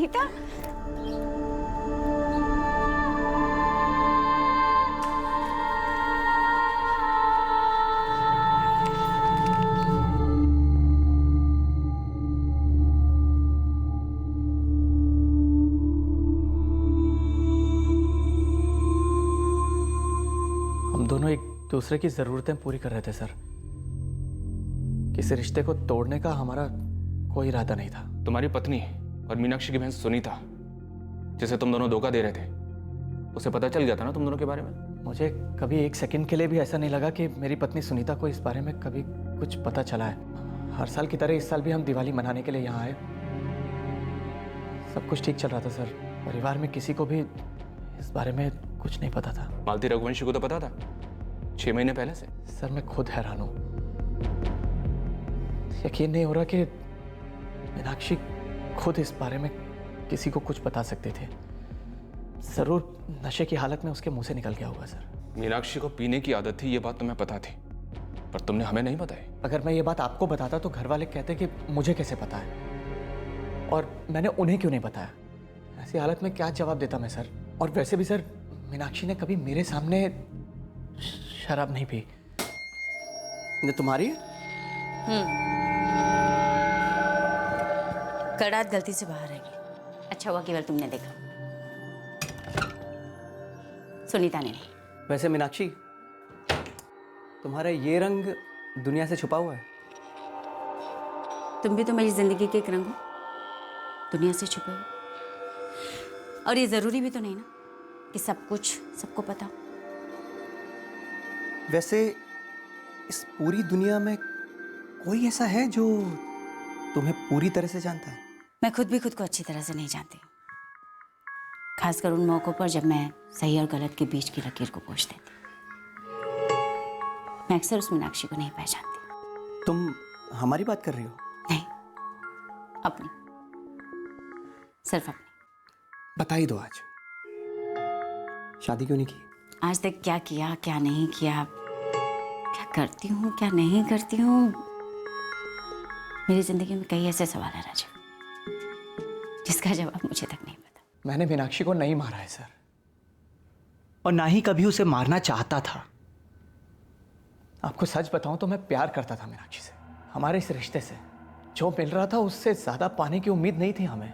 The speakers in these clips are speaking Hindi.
सुनीता। हम दोनों एक दूसरे की जरूरतें पूरी कर रहे थे सर। किसी रिश्ते को तोड़ने का हमारा कोई इरादा नहीं था। तुम्हारी पत्नी और मीनाक्षी की बहन सुनीता, जिसे तुम दोनों धोखा दे रहे थे, उसे पता चल गया था ना तुम दोनों के बारे में? मुझे कभी एक सेकंड के लिए भी ऐसा नहीं लगा कि मेरी पत्नी सुनीता को इस बारे में कभी कुछ पता चला है। हर साल की तरह इस साल भी हम दिवाली मनाने के लिए यहाँ आए। सब कुछ ठीक चल रहा था सर। परिवार में किसी को भी इस बारे में कुछ नहीं पता था। मालती रघुवंशी को तो पता था 6 महीने पहले से। सर मैं खुद हैरान हूँ। यकीन नहीं हो रहा कि मीनाक्षी खुद इस बारे में किसी को कुछ बता सकते थे। जरूर नशे की हालत में उसके मुंह से निकल गया होगा सर। मीनाक्षी को पीने की आदत थी, ये बात तुम्हें पता थी, पर तुमने हमें नहीं बताई। अगर मैं ये बात आपको बताता तो घर वाले कहते कि मुझे कैसे पता है, और मैंने उन्हें क्यों नहीं बताया। ऐसी हालत में क्या जवाब देता मैं सर। और वैसे भी सर, मीनाक्षी ने कभी मेरे सामने शराब नहीं पी। ये तुम्हारी है? कड़ात गलती से बाहर रहेगी। अच्छा हुआ केवल तुमने देखा, सुनीता ने नहीं। वैसे मीनाक्षी, तुम्हारा ये रंग दुनिया से छुपा हुआ है। तुम भी तो मेरी जिंदगी के एक रंग हो, दुनिया से छुपे हो। और ये जरूरी भी तो नहीं ना कि सब कुछ सबको पता हो। वैसे इस पूरी दुनिया में कोई ऐसा है जो तुम्हें पूरी तरह से जानता है? मैं खुद भी खुद को अच्छी तरह से नहीं जानती, खासकर उन मौकों पर जब मैं सही और गलत के बीच की लकीर को पोंछ देती। मैं अक्सर उस मीनाक्षी को नहीं पहचानती। तुम हमारी बात कर रही हो? नहीं, अपनी, सिर्फ अपनी। बता ही दो, आज शादी क्यों नहीं की? आज तक क्या किया, क्या नहीं किया, क्या करती हूँ, क्या नहीं करती हूँ, मेरी जिंदगी में कई ऐसे सवाल है राजीव, जिसका जवाब मुझे तक नहीं पता। मैंने मीनाक्षी को नहीं मारा है सर, और ना ही कभी उसे मारना चाहता था। आपको सच बताऊं तो मैं प्यार करता था मीनाक्षी से। हमारे इस रिश्ते से जो मिल रहा था उससे ज्यादा पाने की उम्मीद नहीं थी हमें।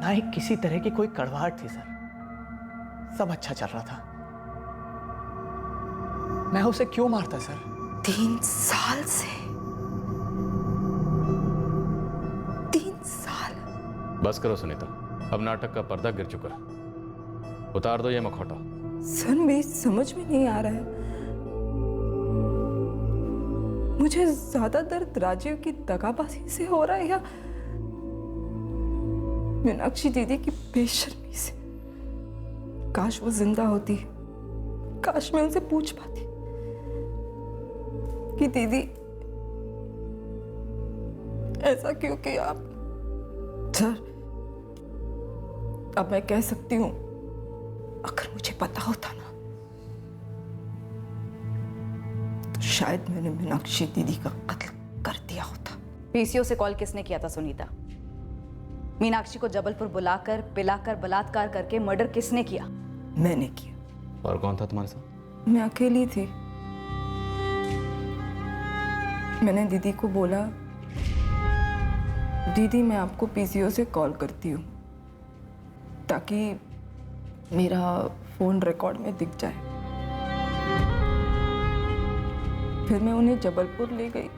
ना ही किसी तरह की कोई कड़वाहट थी सर। सब अच्छा चल रहा था। मैं उसे क्यों मारता सर? 3 साल से 3 साल। बस करो सुनीता, अब नाटक का पर्दा गिर चुका। उतार दो ये मखौटा। सर मेरी समझ में नहीं आ रहा है, मुझे ज्यादा दर्द राजीव की दगाबाजी से हो रहा है या मीनाक्षी दीदी की बेशर्मी से। काश वो जिंदा होती, काश मैं उनसे पूछ पाती कि दीदी ऐसा क्यों किया आप। सर अब मैं कह सकती हूं, अगर मुझे पता होता ना तो शायद मैंने मीनाक्षी दीदी का कत्ल कर दिया होता। पीसीओ से कॉल किसने किया था सुनीता? मीनाक्षी को जबलपुर बुलाकर पिलाकर बलात्कार करके मर्डर किसने किया? मैंने किया। और कौन था तुम्हारे साथ? मैं अकेली थी। मैंने दीदी को बोला, दीदी मैं आपको पीसीओ से कॉल करती हूँ ताकि मेरा फोन रिकॉर्ड में दिख जाए। फिर मैं उन्हें जबलपुर ले गई,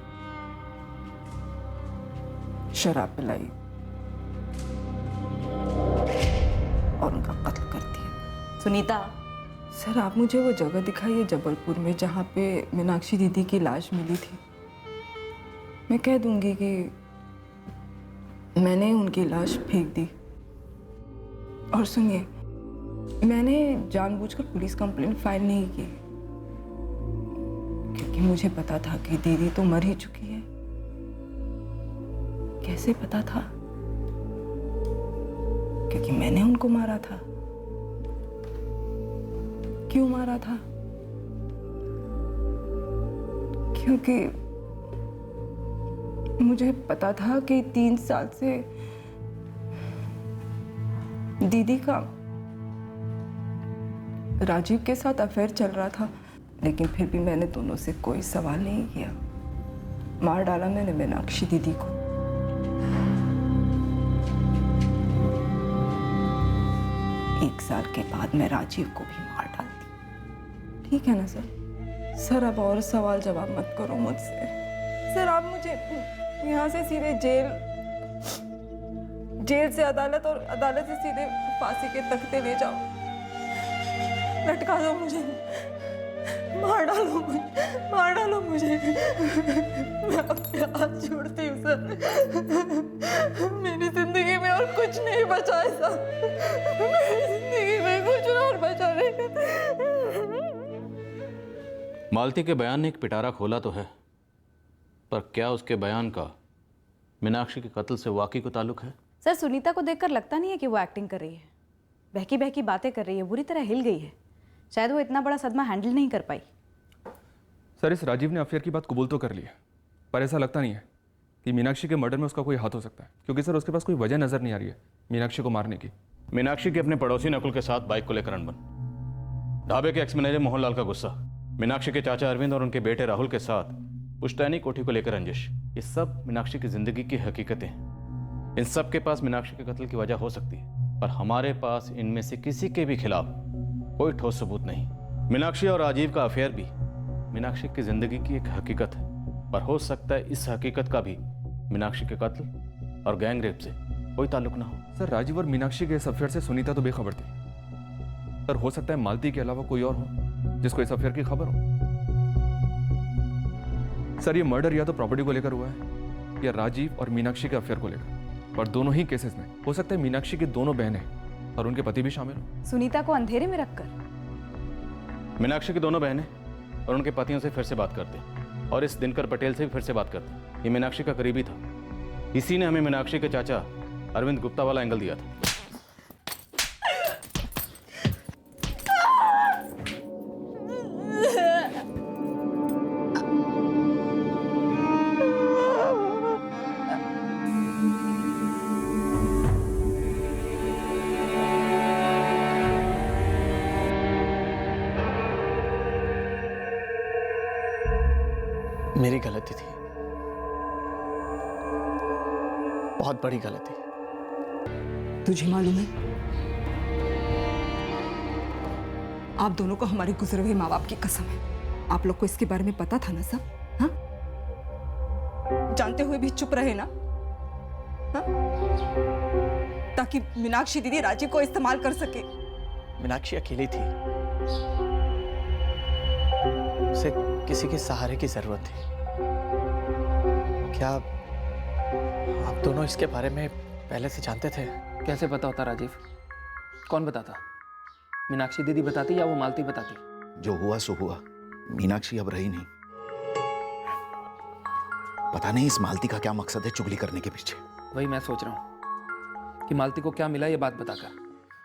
शराब पिलाई और उनका कत्ल कर दिया। सुनीता, सर आप मुझे वो जगह दिखाइए जबलपुर में जहाँ पे मीनाक्षी दीदी की लाश मिली थी। मैं कह दूंगी कि मैंने उनकी लाश फेंक दी। और सुनिए, मैंने जानबूझकर पुलिस कंप्लेंट फाइल नहीं की क्योंकि मुझे पता था कि दीदी तो मर ही चुकी है। कैसे पता था? क्योंकि मैंने उनको मारा था। क्यों मारा था? क्योंकि मुझे पता था कि 3 साल से दीदी का राजीव के साथ अफेयर चल रहा था, लेकिन फिर भी मैंने दोनों से कोई सवाल नहीं किया। मार डाला मैंने मीनाक्षी दीदी को। एक साल के बाद मैं राजीव को भी मार डालती। ठीक है ना सर? सर अब और सवाल जवाब मत करो मुझसे। सर आप मुझे यहाँ से सीधे जेल से अदालत और अदालत से सीधे फांसी के तख्ते ले जाओ, लटका दो मुझे, मार डालो मुझे। मैं आपके हाथ जोड़ती हूँ सर। मेरी जिंदगी में और कुछ नहीं बचा है सर। मेरी जिंदगी में कुछ और बचा नहीं। मालती के बयान ने एक पिटारा खोला तो है, पर क्या उसके बयान का मीनाक्षी के कत्ल से वाकई को ताल्लुक है? सर सुनीता को देखकर लगता नहीं है कि वो एक्टिंग कर रही है। बहकी बहकी बातें कर रही है, बुरी तरह हिल गई है। शायद वो इतना बड़ा सदमा हैंडल नहीं कर पाई। सर इस राजीव ने अफेयर की बात कबूल तो कर ली है, पर ऐसा लगता नहीं है कि मीनाक्षी के मर्डर में उसका कोई हाथ हो सकता है, क्योंकि सर उसके पास कोई वजह नजर नहीं आ रही है मीनाक्षी को मारने की। मीनाक्षी के अपने पड़ोसी नकुल के साथ बाइक को लेकर अनबन, ढाबे के एक्स मैनेजर मोहनलाल का गुस्सा, मीनाक्षी के चाचा अरविंद और उनके बेटे राहुल के साथ पुश्तैनी कोठी को लेकर रंजिश, ये सब मीनाक्षी की जिंदगी की हकीकतें हैं। इन सब के पास मीनाक्षी के कत्ल की वजह हो सकती है, पर हमारे पास इनमें से किसी के भी खिलाफ कोई ठोस सबूत नहीं। मीनाक्षी और राजीव का अफेयर भी मीनाक्षी की जिंदगी की एक हकीकत है, पर हो सकता है इस हकीकत का भी मीनाक्षी के कत्ल और गैंग रेप से कोई ताल्लुक ना हो। सर राजीव और मीनाक्षी के इस अफेयर से सुनीता तो बेखबर थी, पर हो सकता है मालती के अलावा कोई और हो जिसको इस अफेयर की खबर हो। सर ये मर्डर या तो प्रॉपर्टी को लेकर हुआ है या राजीव और मीनाक्षी के अफेयर को लेकर, पर दोनों ही केसेस में हो सकता है मीनाक्षी की दोनों बहनें और उनके पति भी शामिल हो। सुनीता को अंधेरे में रखकर मीनाक्षी की दोनों बहनें और उनके पतियों से फिर से बात करते और इस दिनकर पटेल से भी फिर से बात करते। ये मीनाक्षी का करीबी था, इसी ने हमें मीनाक्षी के चाचा अरविंद गुप्ता वाला एंगल दिया था। मेरी गलती थी, बहुत बड़ी गलती। तुझे मालूम है, आप दोनों को हमारे गुजरे हुए माँ बाप की कसम है। आप लोग को इसके बारे में पता था ना सब? हाँ, जानते हुए भी चुप रहे ना? हाँ? ताकि मीनाक्षी दीदी राजीव को इस्तेमाल कर सके। मीनाक्षी अकेली थी, उसे किसी के सहारे की जरूरत थी। क्या आप दोनों इसके बारे में पहले से जानते थे? कैसे पता होता राजीव? कौन बताता? मीनाक्षी दीदी बताती या वो मालती बताती? जो हुआ सो हुआ। मीनाक्षी अब रही नहीं। पता नहीं इस मालती का क्या मकसद है चुगली करने के पीछे। वही मैं सोच रहा हूँ कि मालती को क्या मिला ये बात बताकर।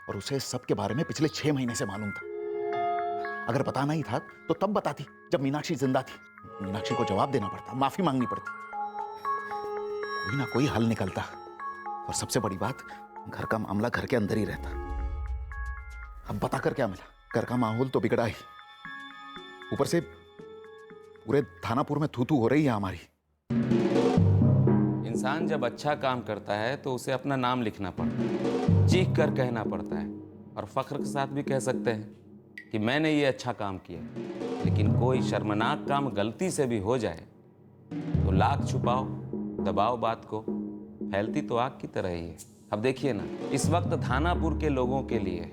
और उसे इस सब के बारे में पिछले 6 महीने से मालूम था। अगर पता नहीं था तो तब बताती जब मीनाक्षी जिंदा थी। मीनाक्षी को जवाब देना पड़ता, माफी मांगनी पड़ती, कोई ना कोई हल निकलता। और सबसे बड़ी बात, घर का मामला घर के अंदर ही रहता। अब बताकर क्या मिला? घर का माहौल तो बिगड़ा ही, ऊपर से पूरे थानापुर में थू-थू हो रही है हमारी। इंसान जब अच्छा काम करता है तो उसे अपना नाम लिखना पड़ता है, चीख कर कहना पड़ता है और फख्र के साथ भी कह सकते हैं कि मैंने ये अच्छा काम किया। लेकिन कोई शर्मनाक काम गलती से भी हो जाए तो लाख छुपाओ दबाओ बात को, फैलती तो आग की तरह ही है। अब देखिए ना, इस वक्त थानापुर के लोगों के लिए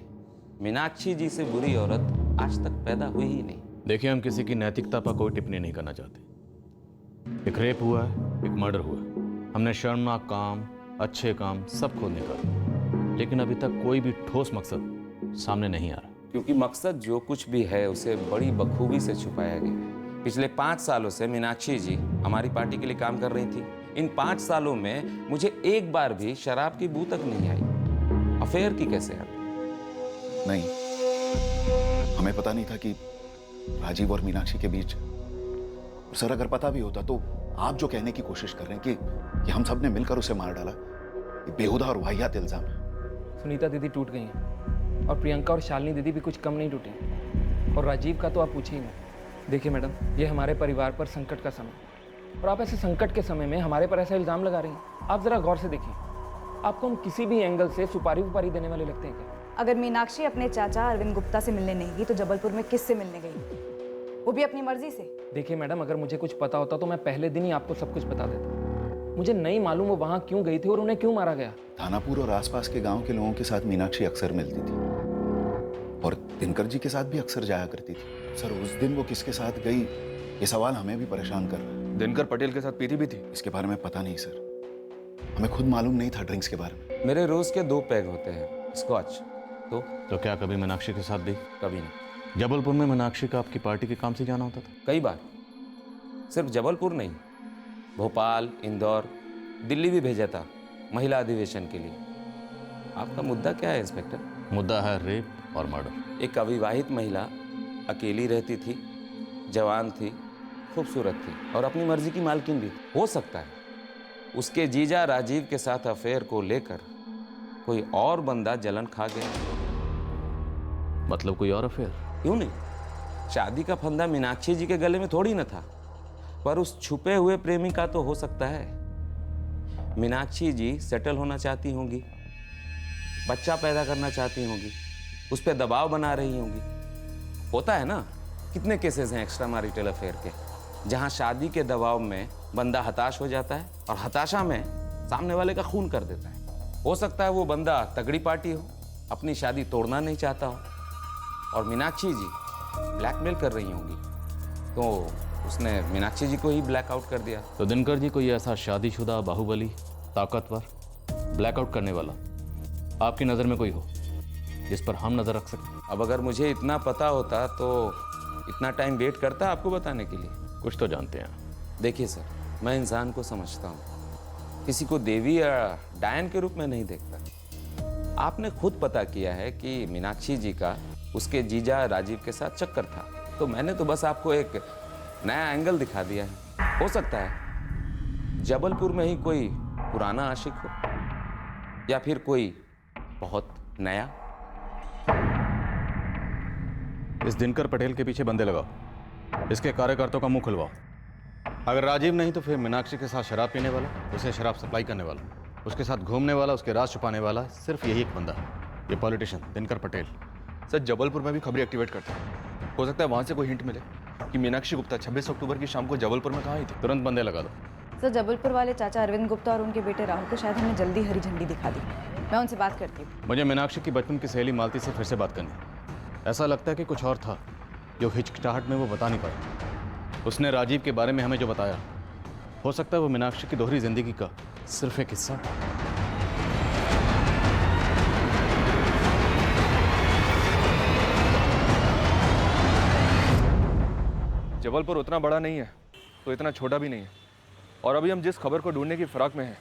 मीनाक्षी जी से बुरी औरत आज तक पैदा हुई ही नहीं। देखिए, हम किसी की नैतिकता पर कोई टिप्पणी नहीं करना चाहते। एक रेप हुआ है, एक मर्डर हुआ है। हमने शर्मनाक काम, अच्छे काम सब खोद निकाले, लेकिन अभी तक कोई भी ठोस मकसद सामने नहीं आ रहा। क्योंकि मकसद जो कुछ भी है उसे बड़ी बखूबी से छुपाया गया है। पिछले 5 सालों से मीनाक्षी जी हमारी पार्टी के लिए काम कर रही थी। इन 5 सालों में मुझे एक बार भी शराब की बू तक नहीं आई। अफेयर की कैसे आई? नहीं, हमें पता नहीं था कि राजीव और मीनाक्षी के बीच। सर, अगर पता भी होता तो आप जो कहने की कोशिश कर रहे हैं कि हम सब ने मिलकर उसे मार डाला, ये बेहुदा और वाहियात इल्जाम है। सुनीता दीदी टूट गई हैं और प्रियंका और शालिनी दीदी भी कुछ कम नहीं टूटी। और राजीव का तो आप पूछिए ही नहीं। देखिए मैडम, ये हमारे परिवार पर संकट का समय, और आप ऐसे संकट के समय में हमारे पर ऐसा इल्ज़ाम लगा रही हैं। आप ज़रा गौर से देखिए, आपको हम किसी भी एंगल से सुपारी देने वाले लगते हैं क्या? अगर मीनाक्षी अपने चाचा अरविंद गुप्ता से मिलने नहीं गई तो जबलपुर में किससे मिलने गई, वो भी अपनी मर्जी से? देखिए मैडम, अगर मुझे कुछ पता होता तो मैं पहले दिन ही आपको सब कुछ बता देता। मुझे नहीं मालूम वो वहाँ क्यों गई थी और उन्हें क्यों मारा गया। थानापुर और आसपास के गांव के लोगों के साथ मीनाक्षी अक्सर मिलती थी और दिनकर जी के साथ भी अक्सर जाया करती थी। सर, उस दिन वो किसके साथ गई, ये सवाल हमें भी परेशान कर रहा है। दिनकर पटेल के साथ पीती भी थी? इसके बारे में पता नहीं सर, हमें खुद मालूम नहीं था ड्रिंक्स के बारे में। मेरे रोज के 2 पैग होते हैं स्कॉच। तो क्या कभी मीनाक्षी के साथ भी? कभी नहीं। जबलपुर में मीनाक्षी का आपकी पार्टी के काम से जाना होता था? कई बार, सिर्फ जबलपुर नहीं, भोपाल, इंदौर, दिल्ली भी भेजा था महिला अधिवेशन के लिए। आपका मुद्दा क्या है इंस्पेक्टर? मुद्दा है रेप और मर्डर। एक अविवाहित महिला अकेली रहती थी, जवान थी, खूबसूरत थी और अपनी मर्जी की मालकिन भी। हो सकता है उसके जीजा राजीव के साथ अफेयर को लेकर कोई और बंदा जलन खा गया। मतलब कोई और अफेयर? क्यों नहीं? शादी का फंदा मीनाक्षी जी के गले में थोड़ी न था, पर उस छुपे हुए प्रेमी का तो हो सकता है। मीनाक्षी जी सेटल होना चाहती होंगी, बच्चा पैदा करना चाहती होंगी, उस पर दबाव बना रही होंगी। होता है ना, कितने केसेस हैं एक्स्ट्रा मैरिटल अफेयर के, जहां शादी के दबाव में बंदा हताश हो जाता है और हताशा में सामने वाले का खून कर देता है। हो सकता है वो बंदा तगड़ी पार्टी हो, अपनी शादी तोड़ना नहीं चाहता हो, और मीनाक्षी जी ब्लैकमेल कर रही होंगी, तो उसने मीनाक्षी जी को ही ब्लैकआउट कर दिया। तो दिनकर जी कोई ऐसा शादीशुदा, बाहुबली, ताकतवर, ब्लैकआउट करने वाला आपकी नज़र में कोई हो जिस पर हम नज़र रख सकते? अब अगर मुझे इतना पता होता तो इतना टाइम वेट करता आपको बताने के लिए। कुछ तो जानते हैं। देखिए सर, मैं इंसान को समझता हूँ, किसी को देवी या डायन के रूप में नहीं देखता। आपने खुद पता किया है कि मीनाक्षी जी का उसके जीजा राजीव के साथ चक्कर था, तो मैंने तो बस आपको एक नया एंगल दिखा दिया है। हो सकता है जबलपुर में ही कोई पुराना आशिक हो, या फिर कोई बहुत नया। इस दिनकर पटेल के पीछे बंदे लगाओ, इसके कार्यकर्ताओं का मुंह खुलवाओ। अगर राजीव नहीं तो फिर मीनाक्षी के साथ शराब पीने वाला, उसे शराब सप्लाई करने वाला, उसके साथ घूमने वाला, उसके राज छुपाने वाला, सिर्फ यही एक बंदा, ये पॉलिटिशियन दिनकर पटेल। सर, जबलपुर में भी खबरें एक्टिवेट करते हैं। हो सकता है वहाँ से कोई हिंट मिले कि मीनाक्षी गुप्ता 26 अक्टूबर की शाम को जबलपुर में कहाँ आई थी। तुरंत बंदे लगा दो। सर, जबलपुर वाले चाचा अरविंद गुप्ता और उनके बेटे राहुल को शायद हमने जल्दी हरी झंडी दिखा दी। मैं उनसे बात करती हूँ। मुझे मीनाक्षी की बचपन की सहेली मालती से फिर से बात करनी। ऐसा लगता है कि कुछ और था जो हिचकिचाहट में वो बता नहीं पाया। उसने राजीव के बारे में हमें जो बताया, हो सकता है वो मीनाक्षी की दोहरी जिंदगी का सिर्फ एक हिस्सा। जबलपुर उतना बड़ा नहीं है तो इतना छोटा भी नहीं है, और अभी हम जिस खबर को ढूंढने की फिराक में हैं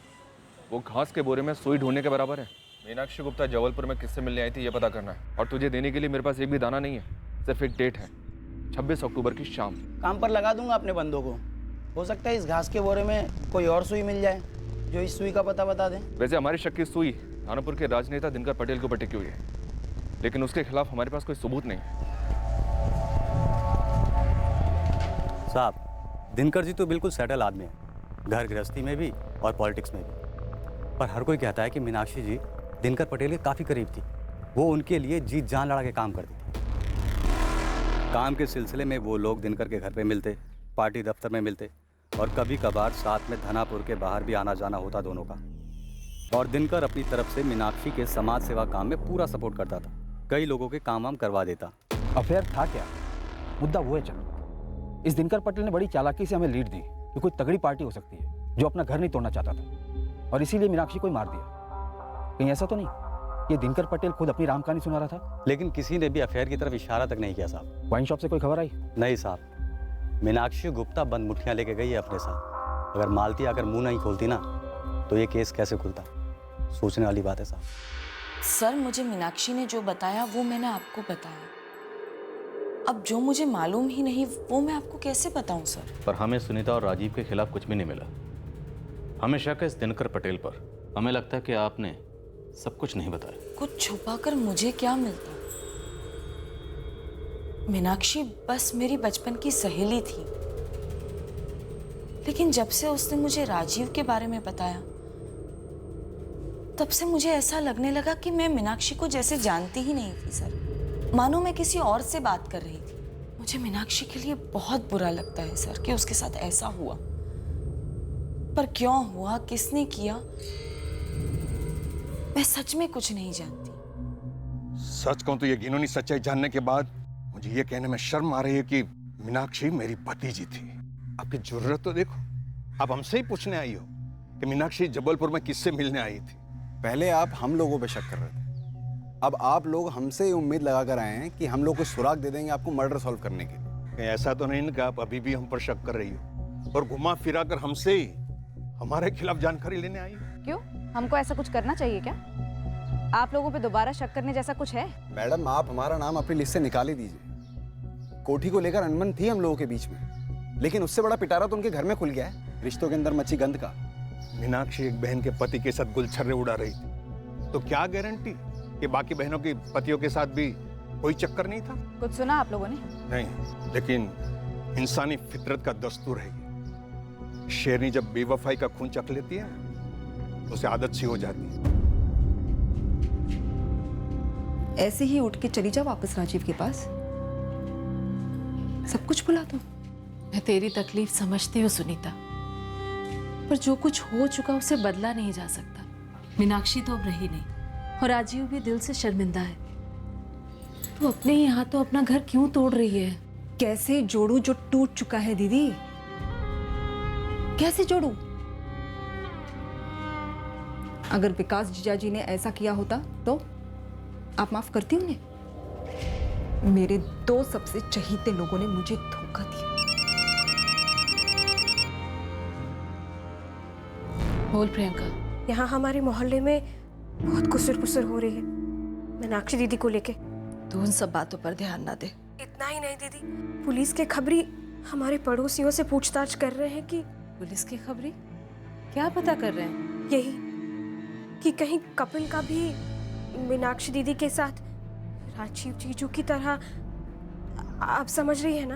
वो घास के बोरे में सुई ढूंढने के बराबर है। मीनाक्षी गुप्ता जबलपुर में किससे मिलने आई थी ये पता करना है, और तुझे देने के लिए मेरे पास एक भी दाना नहीं है, सिर्फ एक डेट है, 26 अक्टूबर की शाम। काम पर लगा दूंगा अपने बंदों को। हो सकता है इस घास के बोरे में कोई और सुई मिल जाए जो इस सुई का पता बता दें। वैसे हमारी शक की सुई थानापुर के राजनेता दिनकर पटेल के ऊपर टिकी हुई है, लेकिन उसके खिलाफ हमारे पास कोई सबूत नहीं है। साहब, दिनकर जी तो बिल्कुल सेटल आदमी है, घर गृहस्थी में भी और पॉलिटिक्स में भी। पर हर कोई कहता है कि मीनाक्षी जी दिनकर पटेल के काफ़ी करीब थी। वो उनके लिए जीत जान लड़ा के काम करती थी। काम के सिलसिले में वो लोग दिनकर के घर पे मिलते, पार्टी दफ्तर में मिलते, और कभी कभार साथ में धनापुर के बाहर भी आना जाना होता दोनों का। और दिनकर अपनी तरफ से मीनाक्षी के समाज सेवा काम में पूरा सपोर्ट करता था, कई लोगों के काम वाम करवा देता। अफेयर था क्या? मुद्दा वो है चलो। इस दिनकर पटेल ने बड़ी चालाकी से हमें लीड दी कि कोई तगड़ी पार्टी हो सकती है जो अपना घर नहीं तोड़ना चाहता था, और इसीलिए मीनाक्षी को ही मार दिया। कहीं ऐसा तो नहीं ये दिनकर पटेल खुद अपनी राम कहानी सुना रहा था? लेकिन किसी ने भी अफेयर की तरफ इशारा तक नहीं किया साहब। वाइन शॉप से कोई खबर आई? नहीं साहब, मीनाक्षी गुप्ता बंद मुठ्ठियाँ लेके गई है अपने साथ। अगर मालती अगर मुंह नहीं खोलती ना तो ये केस कैसे खुलता? सोचने वाली बात है साहब। सर, मुझे मीनाक्षी ने जो बताया वो मैंने आपको बताया। अब जो मुझे मालूम ही नहीं वो मैं आपको कैसे बताऊं सर? पर हमें सुनीता और राजीव के खिलाफ कुछ भी नहीं मिला। हमें शक है इस दिनकर पटेल पर। हमें लगता है कि आपने सब कुछ नहीं बताया। कुछ छुपाकर मुझे क्या मिलता? मीनाक्षी बस मेरी बचपन की सहेली थी, लेकिन जब से उसने मुझे राजीव के बारे में बताया, तब से मुझे ऐसा लगने लगा कि मैं मीनाक्षी को जैसे जानती ही नहीं थी सर, मानो मैं किसी और से बात कर रही थी। मुझे मीनाक्षी के लिए बहुत बुरा लगता है सर कि उसके साथ ऐसा हुआ, पर क्यों हुआ, किसने किया, मैं सच में कुछ नहीं जानती। सच कहूं तो ये घिनौनी सच्चाई जानने के बाद मुझे ये कहने में शर्म आ रही है कि मीनाक्षी मेरी भतीजी थी। आपकी जरूरत तो देखो, आप हमसे ही पूछने आई हो कि मीनाक्षी जबलपुर में किससे मिलने आई थी। पहले आप हम लोगों पे शक कर रहे थे, अब आप लोग हमसे उम्मीद लगा कर आए हैं कि हम लोग को सुराग दे देंगे आपको मर्डर सॉल्व करने के लिए। कहीं ऐसा तो नहीं ना कि आप अभी भी हम पर शक कर रही हो और घुमा फिरा कर हमसे ही हमारे खिलाफ जानकारी लेने आई हो? क्यों, हमको ऐसा कुछ करना चाहिए क्या? आप लोगों पे दोबारा शक करने जैसा कुछ है? मैडम, आप हमारा नाम अपनी लिस्ट से निकाल ही दीजिए। कोठी को लेकर अनबन थी हम लोगों के बीच में, लेकिन उससे बड़ा पिटारा तो उनके घर में खुल गया है, रिश्तों के अंदर मची गंध का। मीनाक्षी एक बहन के पति के साथ गुलछर्रे उड़ा रही थी, तो क्या गारंटी कि बाकी बहनों के पतियों के साथ भी कोई चक्कर नहीं था? कुछ सुना आप लोगों ने? नहीं, लेकिन इंसानी फितरत का दस्तूर है ये। शेरनी जब बेवफाई का खून चख लेती है तो उसे आदत सी हो जाती है। ऐसे ही उठ के चली जा वापस राजीव के पास, सब कुछ भुला दो। मैं तेरी तकलीफ समझती हूँ सुनीता, पर जो कुछ हो चुका उसे बदला नहीं जा सकता। मीनाक्षी तो अब रही नहीं और राजीव भी दिल से शर्मिंदा है। तू अपने ही हाथों अपना घर क्यों तोड़ रही है? कैसे जोड़ू जो टूट चुका है दीदी, कैसे जोड़ू? अगर विकास जीजाजी ने ऐसा किया होता तो आप माफ करती उन्हें? मेरे दो सबसे चहीते लोगों ने मुझे धोखा दिया। बोल प्रियंका। यहाँ हमारे मोहल्ले में बहुत कुसर पुसर हो रही है मीनाक्षी दीदी को लेके। तू उन सब बातों पर ध्यान ना दे। इतना ही नहीं दीदी, पुलिस के खबरी हमारे पड़ोसियों से पूछताछ कर रहे हैं कि पुलिस की खबरी क्या पता कर रहे हैं? यही कि कहीं कपिल का भी मीनाक्षी दीदी के साथ राजीव जीजू की तरह, आप समझ रही है ना?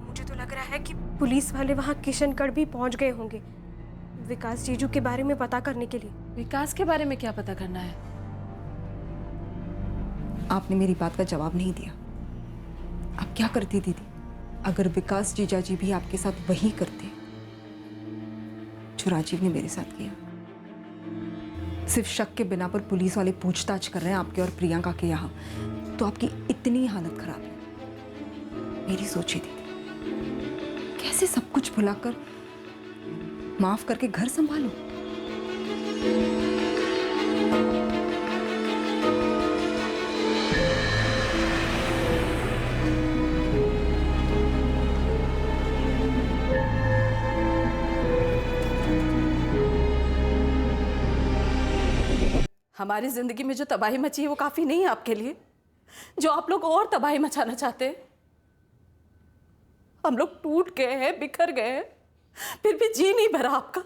मुझे तो लग रहा है कि पुलिस वाले वहाँ किशनगढ़ भी पहुँच गए होंगे विकास जीजू के बारे में पता करने के लिए। विकास के बारे में क्या पता करना है? आपने मेरी बात का जवाब नहीं दिया। आप क्या करती दीदी अगर विकास जीजाजी भी आपके साथ वही करते जो राजीव ने मेरे साथ किया? सिर्फ शक के बिना पर पुलिस वाले पूछताछ कर रहे हैं आपके और प्रियंका के यहाँ, तो आपकी इतनी हालत खराब है। मेरी सोची दीदी, कैसे सब कुछ भुलाकर माफ करके घर संभालो? हमारी जिंदगी में जो तबाही मची है वो काफी नहीं है आपके लिए, जो आप लोग और तबाही मचाना चाहते हैं? हम लोग टूट गए हैं, बिखर गए हैं, फिर भी जी नहीं भरा आपका,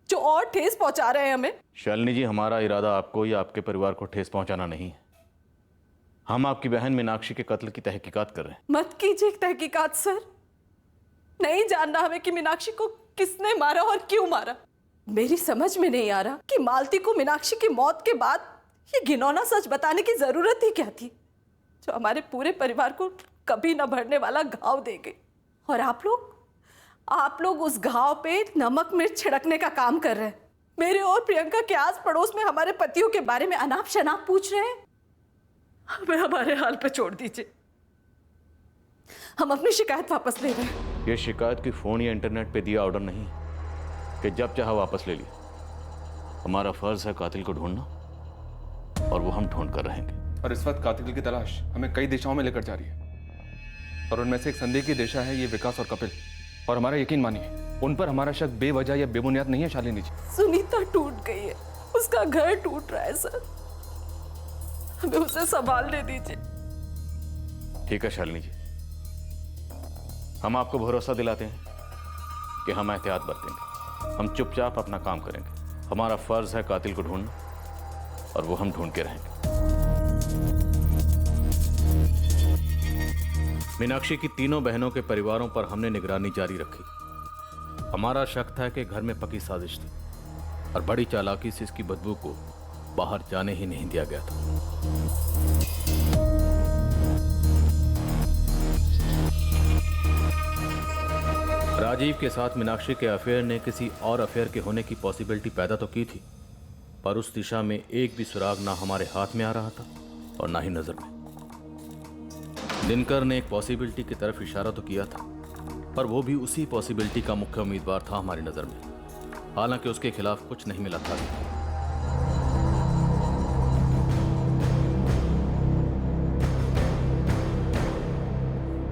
जो और ठेस पहुंचा रहे हैं हमें। शालिनी जी, हमारा इरादा आपको या आपके परिवार को ठेस पहुंचाना नहीं है। हम आपकी बहन मीनाक्षी के कत्ल की तहकीकात कर रहे हैं। मत कीजिए तहकीकात सर, नहीं जानना हमें कि मीनाक्षी को किसने मारा और क्यों मारा। मेरी समझ में नहीं आ रहा कि मालती को मीनाक्षी की मौत के बाद ये घिनौना सच बताने की जरूरत ही क्या थी, जो हमारे पूरे परिवार को कभी न भरने वाला घाव दे गई। और आप लोग उस घाव पे नमक मिर्च छिड़कने का काम कर रहे हैं। मेरे और प्रियंका के आस पड़ोस में हमारे पतियों के बारे में अनाप शनाप पूछ रहे हैं। हमें हमारे हाल पे छोड़ दीजिए, हम अपनी शिकायत वापस ले रहे हैं। ये शिकायत की फोन या इंटरनेट पे दिया ऑर्डर नहीं है कि जब चाहा वापस ले लिया। हमारा फर्ज है कातिल को ढूंढना, और वो हम ढूंढ कर रहेंगे। और इस वक्त कातिल की तलाश हमें कई दिशाओं में लेकर जा रही है, और उनमें से एक संदेह की दिशा है ये विकास और कपिल। और हमारा यकीन मानिए, उन पर हमारा शक बेवजह या बेबुनियाद नहीं है शालिनी जी। सुनीता टूट गई है, उसका घर टूट रहा है सर, हमें उसे संभालने दीजिए। ठीक है शालिनी जी, हम आपको भरोसा दिलाते हैं कि हम एहतियात बरतेंगे। हम चुपचाप अपना काम करेंगे। हमारा फर्ज है कातिल को ढूंढना, और वो हम ढूंढ के रहेंगे। मीनाक्षी की तीनों बहनों के परिवारों पर हमने निगरानी जारी रखी। हमारा शक था कि घर में पकी साजिश थी और बड़ी चालाकी से इसकी बदबू को बाहर जाने ही नहीं दिया गया था। राजीव के साथ मीनाक्षी के अफेयर ने किसी और अफेयर के होने की पॉसिबिलिटी पैदा तो की थी, पर उस दिशा में एक भी सुराग ना हमारे हाथ में आ रहा था और ना ही नजर में। दिनकर ने एक पॉसिबिलिटी की तरफ इशारा तो किया था, पर वो भी उसी पॉसिबिलिटी का मुख्य उम्मीदवार था हमारी नजर में, हालांकि उसके खिलाफ कुछ नहीं मिला था।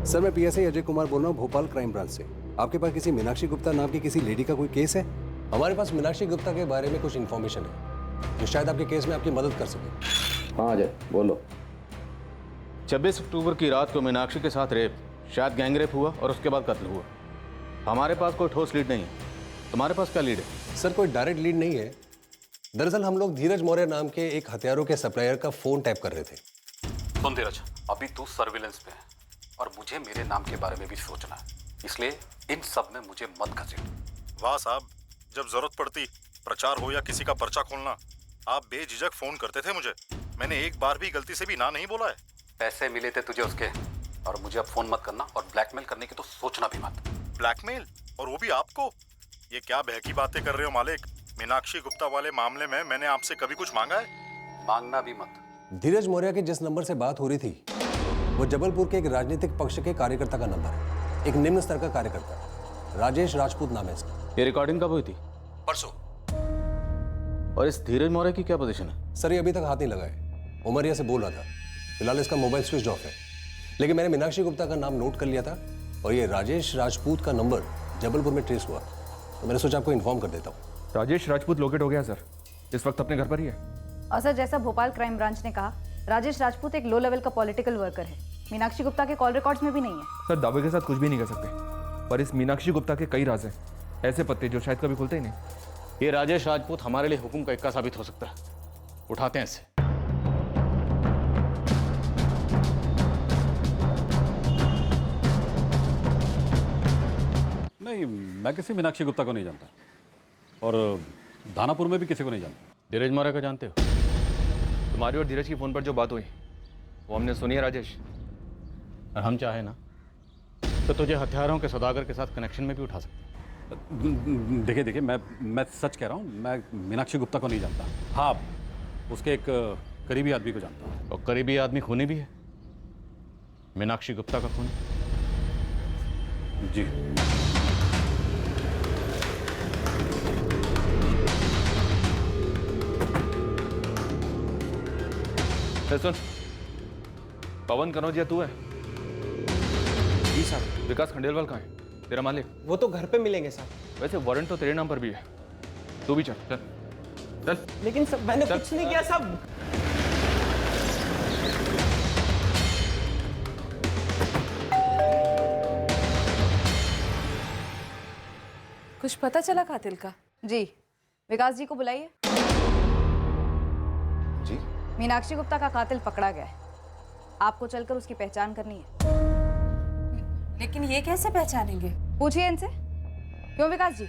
सर, मैं पीएसआई अजय कुमार बोल रहा हूँ, भोपाल क्राइम ब्रांच से। आपके पास किसी मीनाक्षी गुप्ता नाम की किसी लेडी का कोई केस है? हमारे पास मीनाक्षी गुप्ता के बारे में कुछ इन्फॉर्मेशन है जो शायद आपके केस में आपकी मदद कर सके। हाँ अजय, बोलो। 26 अक्टूबर की रात को मीनाक्षी के साथ रेप, शायद गैंगरेप हुआ और उसके बाद कत्ल हुआ। हमारे पास कोई ठोस लीड नहीं है। तुम्हारे पास क्या लीड है? सर, कोई डायरेक्ट लीड नहीं है। दरअसल हम लोग धीरज मौर्य नाम के एक हथियारों के सप्लायर का फोन टैप कर रहे थे। सुन धीरज, अभी तू सर्विलेंस पे है और मुझे मेरे नाम के बारे में भी सोचना है, इसलिए इन सब में मुझे मत घसीट। वाह साहब, जब जरूरत पड़ती, प्रचार हो या किसी का पर्चा खोलना, आप बेझिझक फोन करते थे मुझे। मैंने एक बार भी गलती से भी ना नहीं बोला है। पैसे मिले थे तुझे उसके, और मुझे अब फोन मत करना और ब्लैकमेल करने की तो सोचना भी मत। ब्लैकमेल? और वो भी आपको? ये क्या बहकी बातें कर रहे हो मालिक? मीनाक्षी गुप्ता वाले मामले में मैंने आपसे कभी कुछ मांगा है? मांगना भी मत। धीरज मौर्य की जिस नंबर से बात हो रही थी वो जबलपुर के एक राजनीतिक पक्ष के कार्यकर्ता का नंबर है। एक निम्न स्तर का कार्यकर्ता, राजेश राजपूत नाम है इसका। ये रिकॉर्डिंग कब हुई थी? परसों। और इस धीरज मौर्य की क्या पोजीशन है? सर, ये अभी तक हाथ नहीं लगाए। उमरिया से बोल रहा था। फिलहाल इसका मोबाइल स्विच ऑफ है, लेकिन मैंने मीनाक्षी गुप्ता का नाम नोट कर लिया था और ये राजेश राजपूत का नंबर जबलपुर में ट्रेस हुआ, तो मैंने सोचा आपको इन्फॉर्म कर देता हूँ। राजेश राजपूत लोकेट हो गया सर, इस वक्त अपने घर पर ही है। और सर, जैसा भोपाल क्राइम ब्रांच ने कहा, राजेश राजपूत एक लो लेवल का पॉलिटिकल वर्कर है। मीनाक्षी गुप्ता के कॉल रिकॉर्ड्स में भी नहीं है। सर, दावे के साथ कुछ भी नहीं कर सकते, पर इस मीनाक्षी गुप्ता के कई राज हैं, ऐसे पत्ते जो शायद कभी खुलते ही नहीं। ये राजेश राजपूत हमारे लिए हुक्म का इक्का साबित हो सकता है। उठाते हैं इसे। नहीं, मैं किसी मीनाक्षी गुप्ता को नहीं जानता और दानापुर में भी किसी को नहीं जानता। धीरज मौर्य को जानते हो? तुम्हारी और धीरज की फोन पर जो बात हुई वो हमने सुनी है राजेश। और हम चाहे ना तो तुझे हथियारों के सौदागर के साथ कनेक्शन में भी उठा सकते। देखिए, मैं सच कह रहा हूँ, मैं मीनाक्षी गुप्ता को नहीं जानता। हाँ, उसके एक करीबी आदमी को जानता हूँ। और करीबी आदमी खूनी भी है, मीनाक्षी गुप्ता का खूनी। जी। सुन, पवन कनौजिया तू है? जी साहब। विकास खंडेलवाल कहाँ है, तेरा मालिक? वो तो घर पे मिलेंगे साहब। वैसे वारंट तो तेरे नाम पर भी है, तू भी चल चल चल। लेकिन सब मैंने कुछ नहीं किया साहब। कुछ पता चला कातिल का? जी, विकास जी को बुलाइए। जी? मीनाक्षी गुप्ता का कातिल पकड़ा गया है, आपको चलकर उसकी पहचान करनी है। लेकिन ये कैसे पहचानेंगे? पूछिए इनसे। क्यों विकास जी?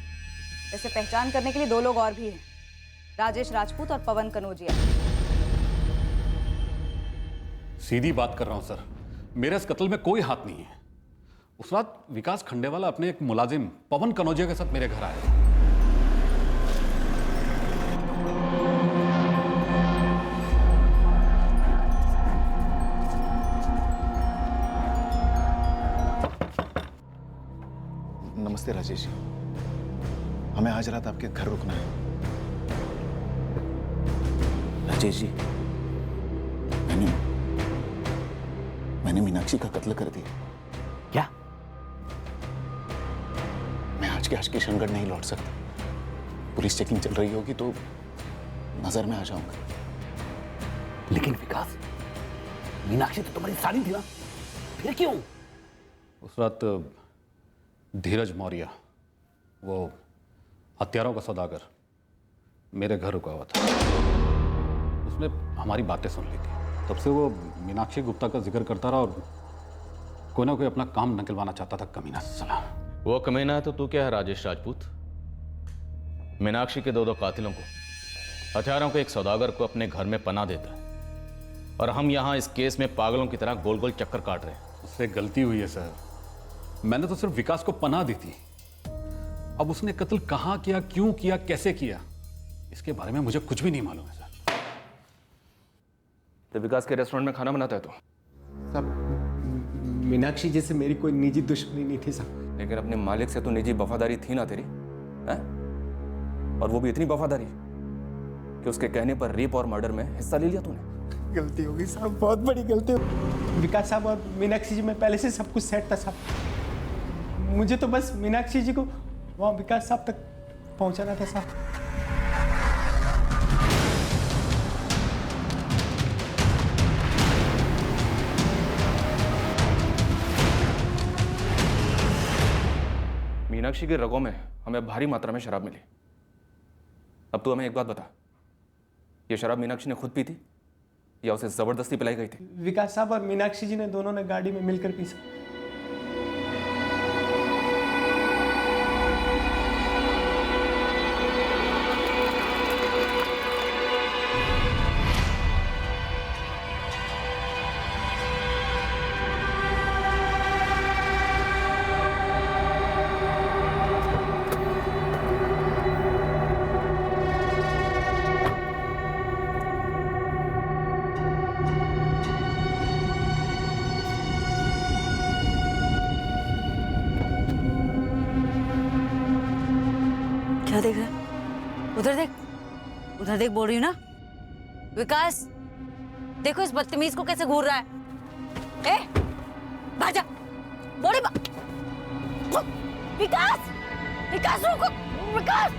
वैसे पहचान करने के लिए दो लोग और भी हैं, राजेश राजपूत और पवन कनौजिया। सीधी बात कर रहा हूं सर, मेरे इस कत्ल में कोई हाथ नहीं है। उस रात विकास खंडेवाला अपने एक मुलाजिम पवन कनौजिया के साथ मेरे घर आया। नमस्ते राजेश जी, हमें आज रात आपके घर रुकना है। राजेश जी, मैंने मीनाक्षी का कत्ल कर दिया। क्या? मैं आज के किशनगढ़ नहीं लौट सकता। पुलिस चेकिंग चल रही होगी तो नजर में आ जाऊंगा। लेकिन विकास, मीनाक्षी तो तुम्हारी साली थी ना, फिर क्यों? उस रात धीरज मौर्य, वो हथियारों का सौदागर, मेरे घर रुका हुआ था। उस उसने हमारी बातें सुन ली थी। तब से वो मीनाक्षी गुप्ता का जिक्र करता रहा और कोई ना कोई अपना काम निकलवाना चाहता था, कमीना साला। वो कमीना है तो तू क्या है राजेश राजपूत? मीनाक्षी के दो कातिलों को, हथियारों के एक सौदागर को अपने घर में पनाह देता है और हम यहाँ इस केस में पागलों की तरह गोल गोल चक्कर काट रहे हैं। उससे गलती हुई है सर, मैंने तो सिर्फ विकास को पनाह दी थी। अब उसने कत्ल कहाँ किया, क्यों किया, कैसे किया, इसके बारे में मुझे कुछ भी नहीं मालूम है सर। तो विकास के रेस्टोरेंट में खाना बनाता है तो? साहब मीनाक्षी जी से मेरी कोई निजी दुश्मनी नहीं थी साहब। लेकिन अपने मालिक से तो निजी वफादारी थी ना तेरी, हैं? और वो भी इतनी वफादारी कि उसके कहने पर रेप और मर्डर में हिस्सा ले लिया तूने। गलती हो गई साहब, बहुत बड़ी गलती हो गई। विकास साहब और मीनाक्षी जी में पहले से सब कुछ सेट था साहब। मुझे तो बस मीनाक्षी जी को वहाँ विकास साहब तक पहुँचाना था साहब। मीनाक्षी के रगों में हमें भारी मात्रा में शराब मिली। अब तू हमें एक बात बता, ये शराब मीनाक्षी ने खुद पी थी या उसे जबरदस्ती पिलाई गई थी? विकास साहब और मीनाक्षी जी ने दोनों ने गाड़ी में मिलकर पी साहब। क्या देख रहा है? उधर देख, उधर देख, बोल रही हूँ ना। विकास, देखो इस बदतमीज को कैसे घूर रहा है। ए, भाग जा, बोली विकास, विकास रुको, विकास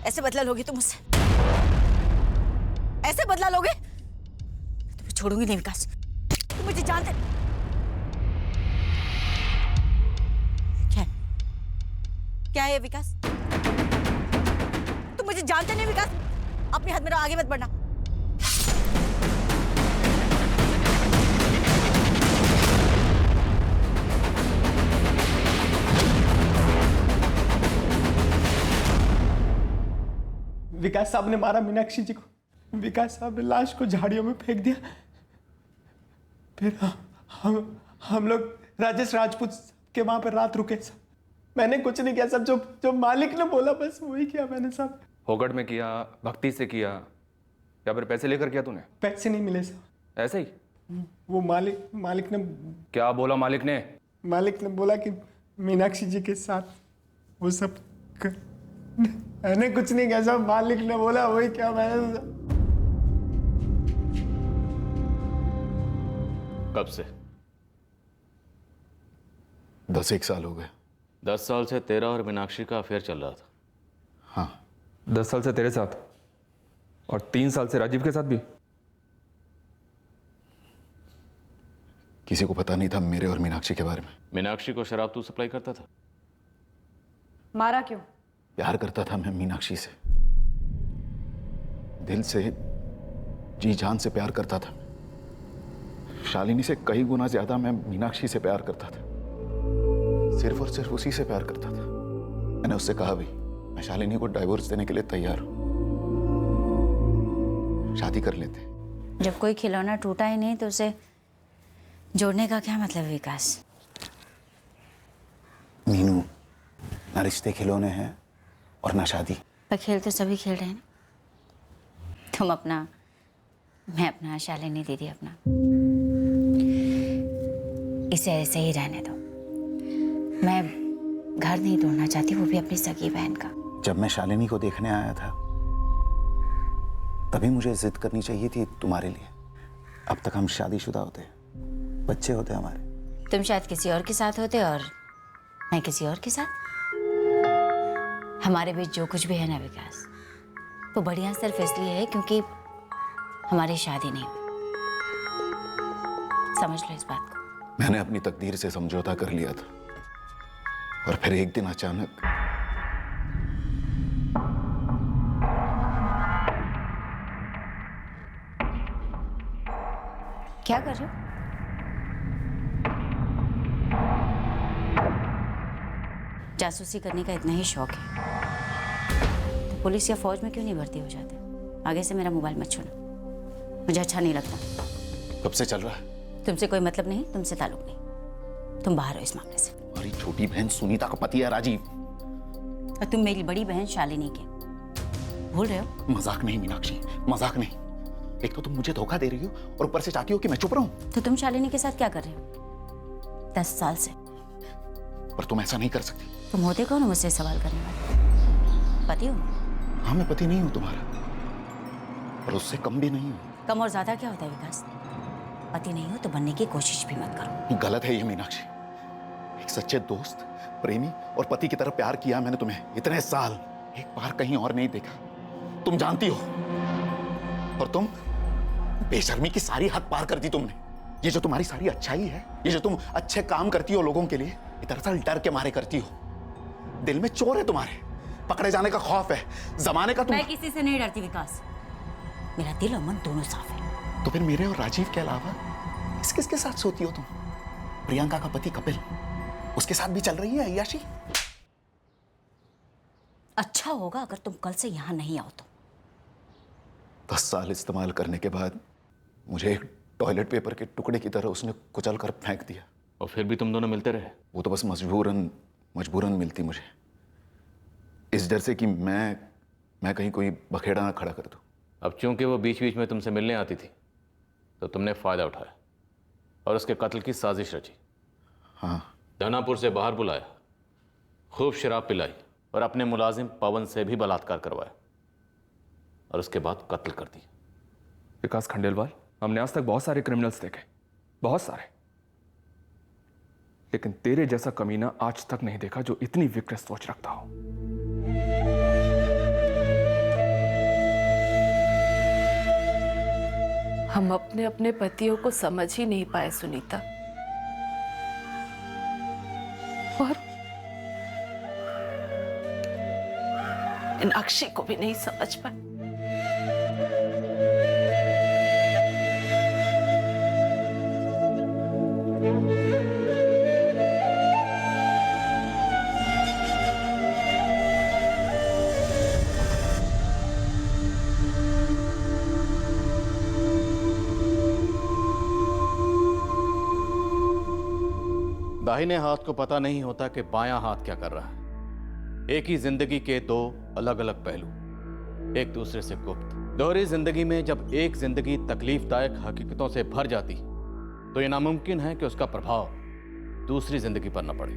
ऐसे बदला लोगे तुम मुझसे? ऐसे बदला लोगे? छोड़ूंगी नहीं विकास, तुम मुझे जानते। क्या है विकास? तुम मुझे जानते नहीं विकास, अपने हाथ में रहो, आगे मत बढ़ना। विकास साहब ने मारा मीनाक्षी जी को। विकास साहब ने लाश को झाड़ियों में फेंक दिया। फिर हम लोग राजेश राजपूत के वहां पर रात रुके साहब। मैंने कुछ नहीं किया सब, जो मालिक ने बोला बस वही किया मैंने साहब। होगट में किया, भक्ति से किया या फिर पैसे लेकर किया तूने? पैसे नहीं मिले साहब। ऐसे ही? वो मालिक ने क्या बोला? मालिक ने बोला कि मीनाक्षी जी के साथ वो सब मैंने कुछ नहीं किया साहब, मालिक ने बोला वही क्या मैंने। कब से? 10 साल हो गए। 10 साल से तेरा और मीनाक्षी का अफेयर चल रहा था? हाँ। 10 साल से तेरे साथ और 3 साल से राजीव के साथ भी? किसी को पता नहीं था मेरे और मीनाक्षी के बारे में। मीनाक्षी को शराब तू सप्लाई करता था? मारा क्यों? प्यार करता था मैं मीनाक्षी से, दिल से, जी जान से प्यार करता था। शालिनी से कई गुना ज्यादा मैं मीनाक्षी से प्यार करता था, सिर्फ और सिर्फ उसी से प्यार करता था। मैंने उससे कहा भी मैं शालिनी को डाइवोर्स देने के लिए तैयार हूं, शादी कर लेते। जब कोई खिलौना टूटा ही नहीं तो उसे जोड़ने का क्या मतलब विकास? मीनू, ना रिश्ते खिलौने हैं और ना शादी। पर खेल तो सभी खेल रहे हैं ना। तुम अपना, मैं अपना, शालिनी दीदी अपना। इसे ऐसे ही रहने दो। मैं घर नहीं तोड़ना चाहती, वो भी अपनी सगी बहन का। जब मैं शालिनी को देखने आया था तभी मुझे जिद करनी चाहिए थी तुम्हारे लिए। अब तक हम शादीशुदा होते, बच्चे होते हमारे। तुम शायद किसी और के साथ होते और मैं किसी और के साथ। हमारे बीच जो कुछ भी है ना विकास, वो बढ़िया सिर्फ इसलिए है क्योंकि हमारी शादी नहीं हुई। समझ लो इस बात को। मैंने अपनी तकदीर से समझौता कर लिया था। और फिर एक दिन अचानक क्या कर रहे हो? जासूसी करने का इतना ही शौक है तो पुलिस या फौज में क्यों नहीं भर्ती हो जाते? आगे से मेरा मोबाइल मत छूना, मुझे अच्छा नहीं लगता। कब से चल रहा है? तुमसे कोई मतलब नहीं, तुमसे ताल्लुक नहीं, तुम बाहर हो इस मामले से। हमारी छोटी बहन सुनीता का पति है राजीव, और तुम मेरी बड़ी बहन शालिनी के भूल रहे हो? मजाक नहीं मीनाक्षी, मजाक नहीं। एक तो तुम मुझे धोखा दे रही हो और ऊपर से चाहती हो कि मैं चुप रहूं। तो तुम शालिनी के साथ क्या कर रहे हो 10 साल से? पर तुम ऐसा नहीं कर सकती। तुम होते कौन हो मुझसे सवाल करने वाले? पति हो? हाँ मैं पति नहीं हूं तुम्हारा, पर उससे कम भी नहीं हूं। कम और ज्यादा क्या होता है विकास? पति नहीं हो तो बनने की कोशिश भी मत करो। गलत है ये मीनाक्षी। एक सच्चे दोस्त, प्रेमी और पति की तरह प्यार किया मैंने तुम्हें इतने साल, एक बार कहीं और नहीं देखा, तुम जानती हो। और तुम बेशर्मी की सारी हद पार कर दी तुमने। ये जो तुम्हारी सारी अच्छाई है, ये जो तुम अच्छे काम करती हो लोगों के लिए, ये दरअसल डर के मारे करती हो। दिल में चोर है तुम्हारे, पकड़े जाने का खौफ है, जमाने का। मैं किसी से नहीं डरती विकास, मेरा दिल और मन दोनों साफ है। तो फिर मेरे और राजीव के अलावा किसके साथ सोती हो तुम? प्रियंका का पति कपिल, उसके साथ भी चल रही है अय्याशी? अच्छा होगा अगर तुम कल से यहां नहीं आओ तो। 10 साल इस्तेमाल करने के बाद मुझे एक टॉयलेट पेपर के टुकड़े की तरह उसने कुचल कर फेंक दिया। और फिर भी तुम दोनों मिलते रहे? वो तो बस मजबूरन मिलती मुझे, इस डर से कि मैं कहीं कोई बखेड़ा ना खड़ा कर दूं। अब चूंकि वो बीच बीच में तुमसे मिलने आती थी तो तुमने फायदा उठाया और उसके कत्ल की साजिश रची। हाँ। धनापुर से बाहर बुलाया, खूब शराब पिलाई और अपने मुलाजिम पवन से भी बलात्कार करवाया और उसके बाद कत्ल कर दिया। विकास खंडेलवाल, हमने आज तक बहुत सारे क्रिमिनल्स देखे, बहुत सारे, लेकिन तेरे जैसा कमीना आज तक नहीं देखा जो इतनी विकृत सोच रखता हो। हम अपने अपने पतियों को समझ ही नहीं पाए सुनीता, और मीनाक्षी को भी नहीं समझ पाए। दाहिने हाथ को पता नहीं होता कि बायां हाथ क्या कर रहा है। एक ही जिंदगी के दो अलग अलग पहलू, एक दूसरे से गुप्त। दोहरी जिंदगी में जब एक जिंदगी तकलीफदायक हकीकतों से भर जाती तो यह नामुमकिन है कि उसका प्रभाव दूसरी जिंदगी पर न पड़े।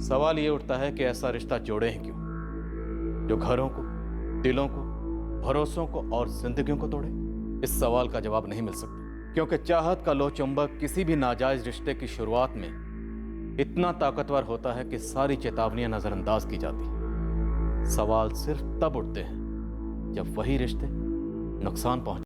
सवाल ये उठता है कि ऐसा रिश्ता जोड़े हैं क्यों जो घरों को, दिलों को, भरोसों को और जिंदगियों को तोड़े? इस सवाल का जवाब नहीं मिल सकता, क्योंकि चाहत का लो चुंबक किसी भी नाजायज रिश्ते की शुरुआत में इतना ताकतवर होता है कि सारी चेतावनियां नजरअंदाज की जाती। सवाल सिर्फ तब उठते हैं जब वही रिश्ते नुकसान पहुंच